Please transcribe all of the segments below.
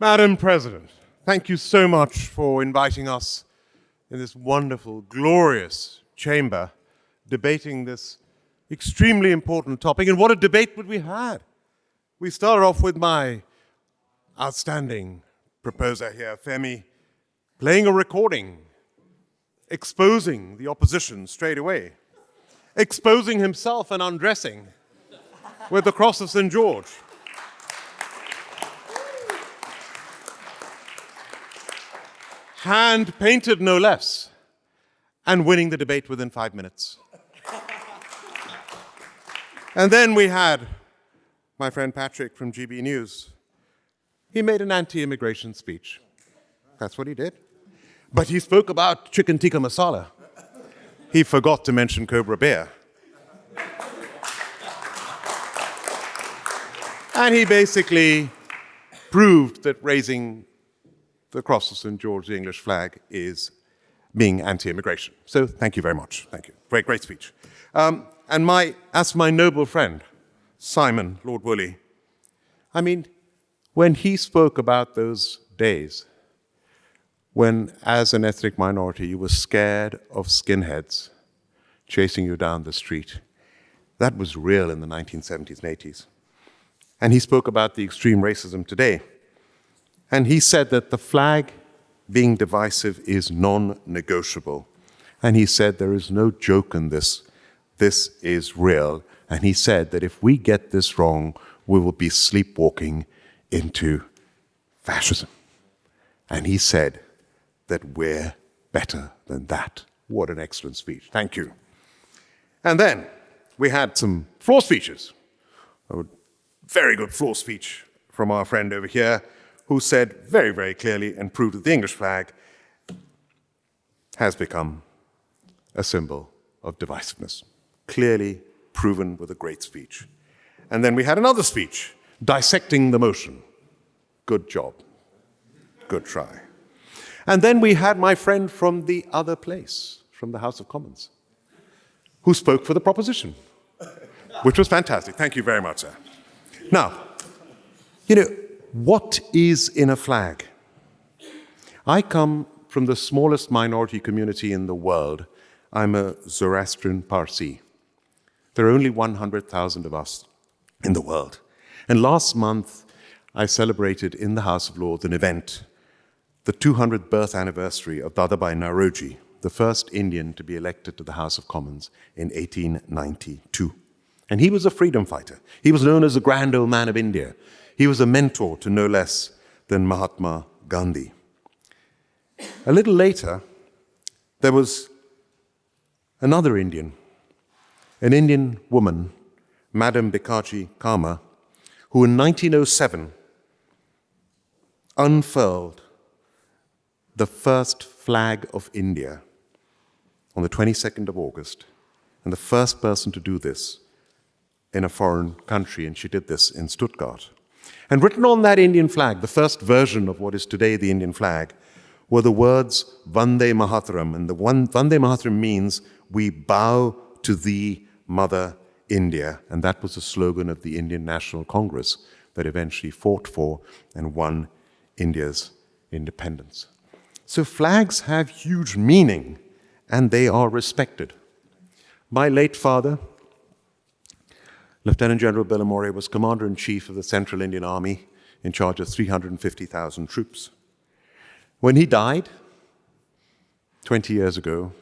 Madam President, thank you so much for inviting us in this wonderful, glorious chamber, debating this extremely important topic. And what a debate would we had. We started off with my outstanding proposer here, Femi, playing a recording, exposing the opposition straight away, exposing himself and undressing with the cross of St. George. Hand-painted, no less, and winning the debate within 5 minutes. And then we had my friend Patrick from GB News. He made an anti-immigration speech. That's what he did. But he spoke about chicken tikka masala. He forgot to mention Cobra Beer. And he basically proved that raising the cross of St. George, the English flag, is being anti-immigration. So thank you very much. Thank you. Great, great speech. And as my noble friend, Simon, Lord Woolley, I mean, when he spoke about those days when, as an ethnic minority, you were scared of skinheads chasing you down the street, that was real in the 1970s and 80s. And he spoke about the extreme racism today. And he said that the flag being divisive is non-negotiable. And he said there is no joke in this. This is real. And he said that if we get this wrong, we will be sleepwalking into fascism. And he said that we're better than that. What an excellent speech. Thank you. And then we had some floor speeches. A very good floor speech from our friend over here, who said very, very clearly and proved that the English flag has become a symbol of divisiveness. Clearly proven with a great speech. And then we had another speech, dissecting the motion. Good job. Good try. And then we had my friend from the other place, from the House of Commons, who spoke for the proposition, which was fantastic. Thank you very much, sir. Now, what is in a flag? I come from the smallest minority community in the world. I'm a Zoroastrian Parsi. There are only 100,000 of us in the world. And last month, I celebrated in the House of Lords an event, the 200th birth anniversary of Dadabhai Naoroji, the first Indian to be elected to the House of Commons in 1892. And he was a freedom fighter. He was known as the grand old man of India. He was a mentor to no less than Mahatma Gandhi. A little later, there was another Indian, an Indian woman, Madam Bikaji Kama, who in 1907 unfurled the first flag of India on the 22nd of August, and the first person to do this in a foreign country, and she did this in Stuttgart. And written on that Indian flag, the first version of what is today the Indian flag, were the words Vande Mataram. And the Vande Mataram means, we bow to thee, Mother India. And that was the slogan of the Indian National Congress that eventually fought for and won India's independence. So flags have huge meaning, and they are respected. My late father, Lieutenant General Bilimoria, was Commander-in-Chief of the Central Indian Army in charge of 350,000 troops. When he died 20 years ago,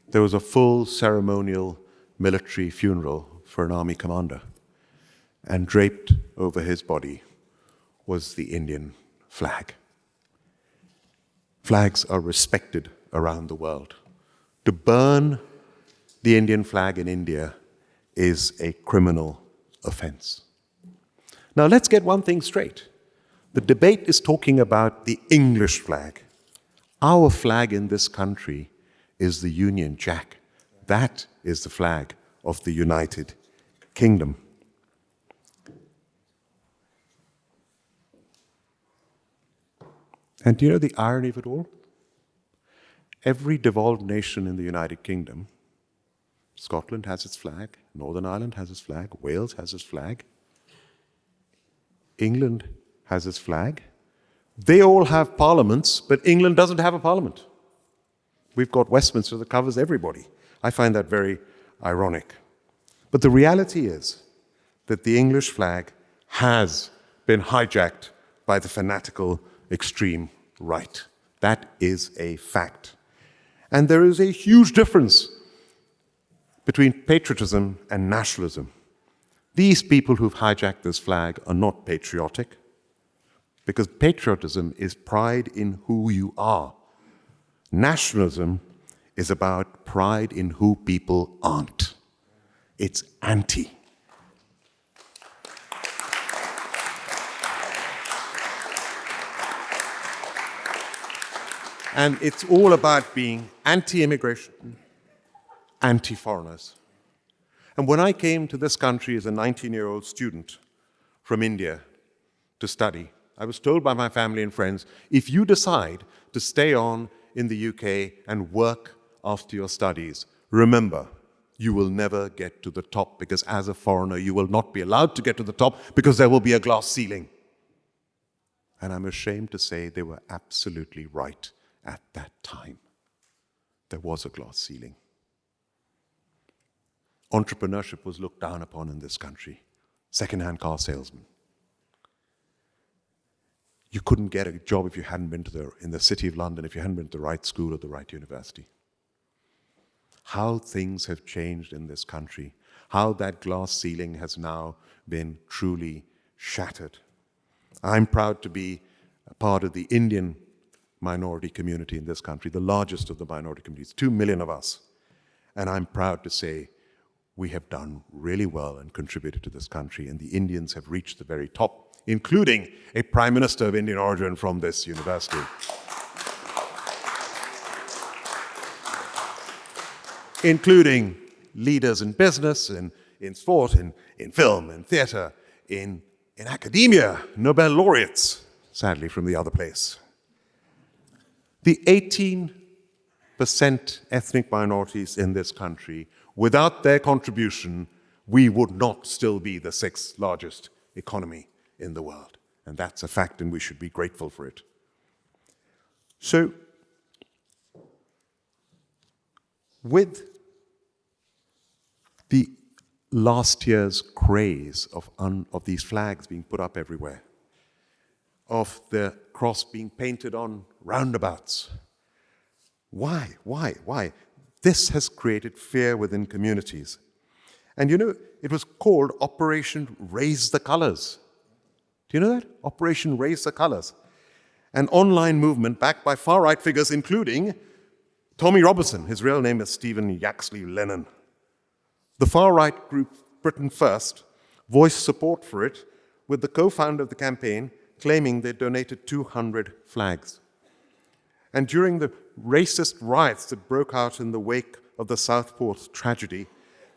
there was a full ceremonial military funeral for an army commander, and draped over his body was the Indian flag. Flags are respected around the world. To burn the Indian flag in India is a criminal offense. Now let's get one thing straight. The debate is talking about the English flag. Our flag in this country is the Union Jack. That is the flag of the United Kingdom. And do you know the irony of it all? Every devolved nation in the United Kingdom, Scotland has its flag, Northern Ireland has its flag, Wales has its flag. England has its flag. They all have parliaments, but England doesn't have a parliament. We've got Westminster that covers everybody. I find that very ironic. But the reality is that the English flag has been hijacked by the fanatical extreme right. That is a fact. And there is a huge difference between patriotism and nationalism. These people who've hijacked this flag are not patriotic, because patriotism is pride in who you are. Nationalism is about pride in who people aren't. It's anti. And it's all about being anti-immigration, anti-foreigners. And when I came to this country as a 19-year-old student from India to study, I was told by my family and friends, if you decide to stay on in the UK and work after your studies, remember, you will never get to the top, because as a foreigner, you will not be allowed to get to the top because there will be a glass ceiling. And I'm ashamed to say they were absolutely right at that time. There was a glass ceiling. Entrepreneurship was looked down upon in this country. Second-hand car salesman. You couldn't get a job if you hadn't been in the City of London, if you hadn't been to the right school or the right university. How things have changed in this country. How that glass ceiling has now been truly shattered. I'm proud to be a part of the Indian minority community in this country, the largest of the minority communities, 2 million of us. And I'm proud to say we have done really well and contributed to this country, and the Indians have reached the very top, including a Prime Minister of Indian origin from this university. Including leaders in business, in sport, in film, in theatre, in academia, Nobel laureates, sadly from the other place. The 18% ethnic minorities in this country, without their contribution, we would not still be the 6th largest economy in the world. And that's a fact, and we should be grateful for it. So, with the last year's craze of these flags being put up everywhere, of the cross being painted on roundabouts, why? This has created fear within communities. And you know, it was called Operation Raise the Colors. Do you know that? Operation Raise the Colors. An online movement backed by far-right figures, including Tommy Robinson. His real name is Stephen Yaxley Lennon. The far-right group Britain First voiced support for it, with the co-founder of the campaign claiming they donated 200 flags. And during the racist riots that broke out in the wake of the Southport tragedy,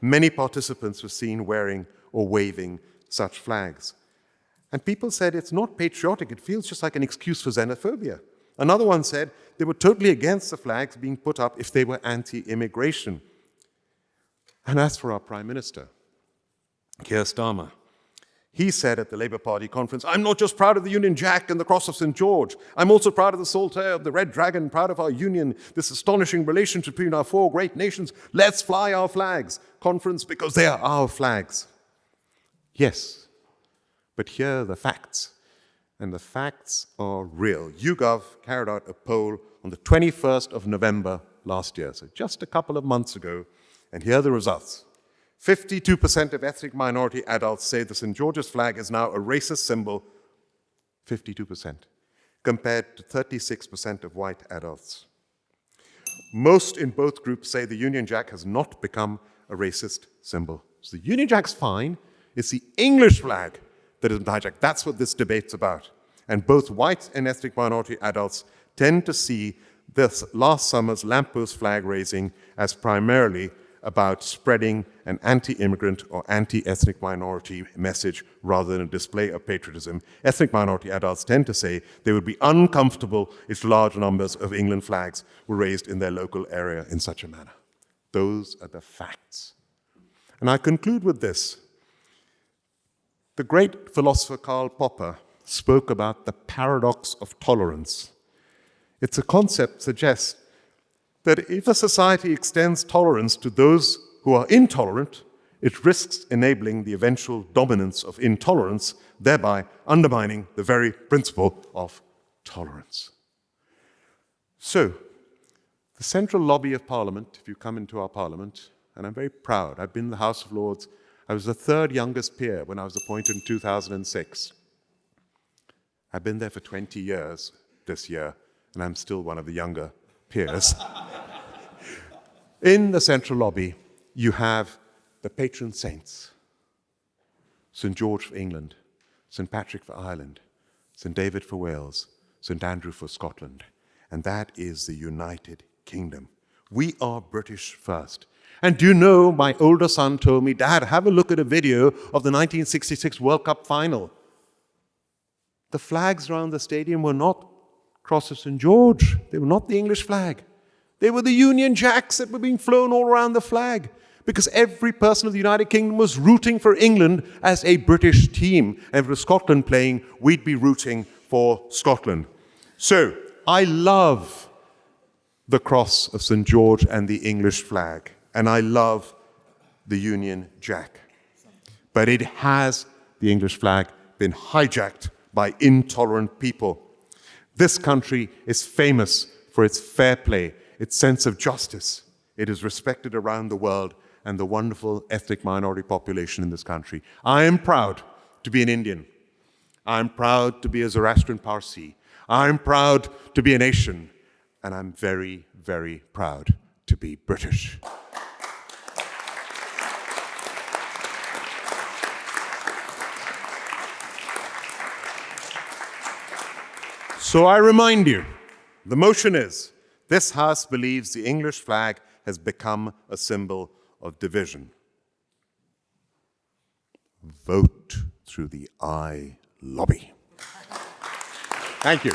many participants were seen wearing or waving such flags. And people said it's not patriotic, it feels just like an excuse for xenophobia. Another one said they were totally against the flags being put up if they were anti-immigration. And as for our Prime Minister, Keir Starmer, he said at the Labour Party conference, I'm not just proud of the Union Jack and the Cross of St. George, I'm also proud of the Saltire of the Red Dragon, proud of our union, this astonishing relationship between our 4 great nations. Let's fly our flags. Conference, because they are our flags. Yes, but here are the facts. And the facts are real. YouGov carried out a poll on the 21st of November last year, so just a couple of months ago, and here are the results. 52% of ethnic minority adults say the St. George's flag is now a racist symbol, 52%, compared to 36% of white adults. Most in both groups say the Union Jack has not become a racist symbol. So the Union Jack's fine, it's the English flag that is hijacked. That's what this debate's about. And both white and ethnic minority adults tend to see this last summer's lamppost flag raising as primarily about spreading an anti-immigrant or anti-ethnic minority message rather than a display of patriotism. Ethnic minority adults tend to say they would be uncomfortable if large numbers of England flags were raised in their local area in such a manner. Those are the facts. And I conclude with this. The great philosopher Karl Popper spoke about the paradox of tolerance. It's a concept that suggests that if a society extends tolerance to those who are intolerant, it risks enabling the eventual dominance of intolerance, thereby undermining the very principle of tolerance. So, the central lobby of Parliament, if you come into our Parliament, and I'm very proud, I've been in the House of Lords, I was the third youngest peer when I was appointed in 2006. I've been there for 20 years this year, and I'm still one of the younger peers. In the central lobby, you have the patron saints, St. George for England, St. Patrick for Ireland, St. David for Wales, St. Andrew for Scotland, and that is the United Kingdom. We are British first. And do you know, my older son told me, Dad, have a look at a video of the 1966 World Cup final. The flags around the stadium were not Cross of St. George. They were not the English flag. They were the Union Jacks that were being flown all around the flag, because every person of the United Kingdom was rooting for England as a British team. And if it was Scotland playing, we'd be rooting for Scotland. So, I love the Cross of St. George and the English flag, and I love the Union Jack. But it has, the English flag, been hijacked by intolerant people. This country is famous for its fair play, its sense of justice. It is respected around the world, and the wonderful ethnic minority population in this country. I am proud to be an Indian. I'm proud to be a Zoroastrian Parsi. I'm proud to be a nation, and I'm very, very proud to be British. So I remind you, the motion is, this House believes the English flag has become a symbol of division. Vote through the I lobby. Thank you.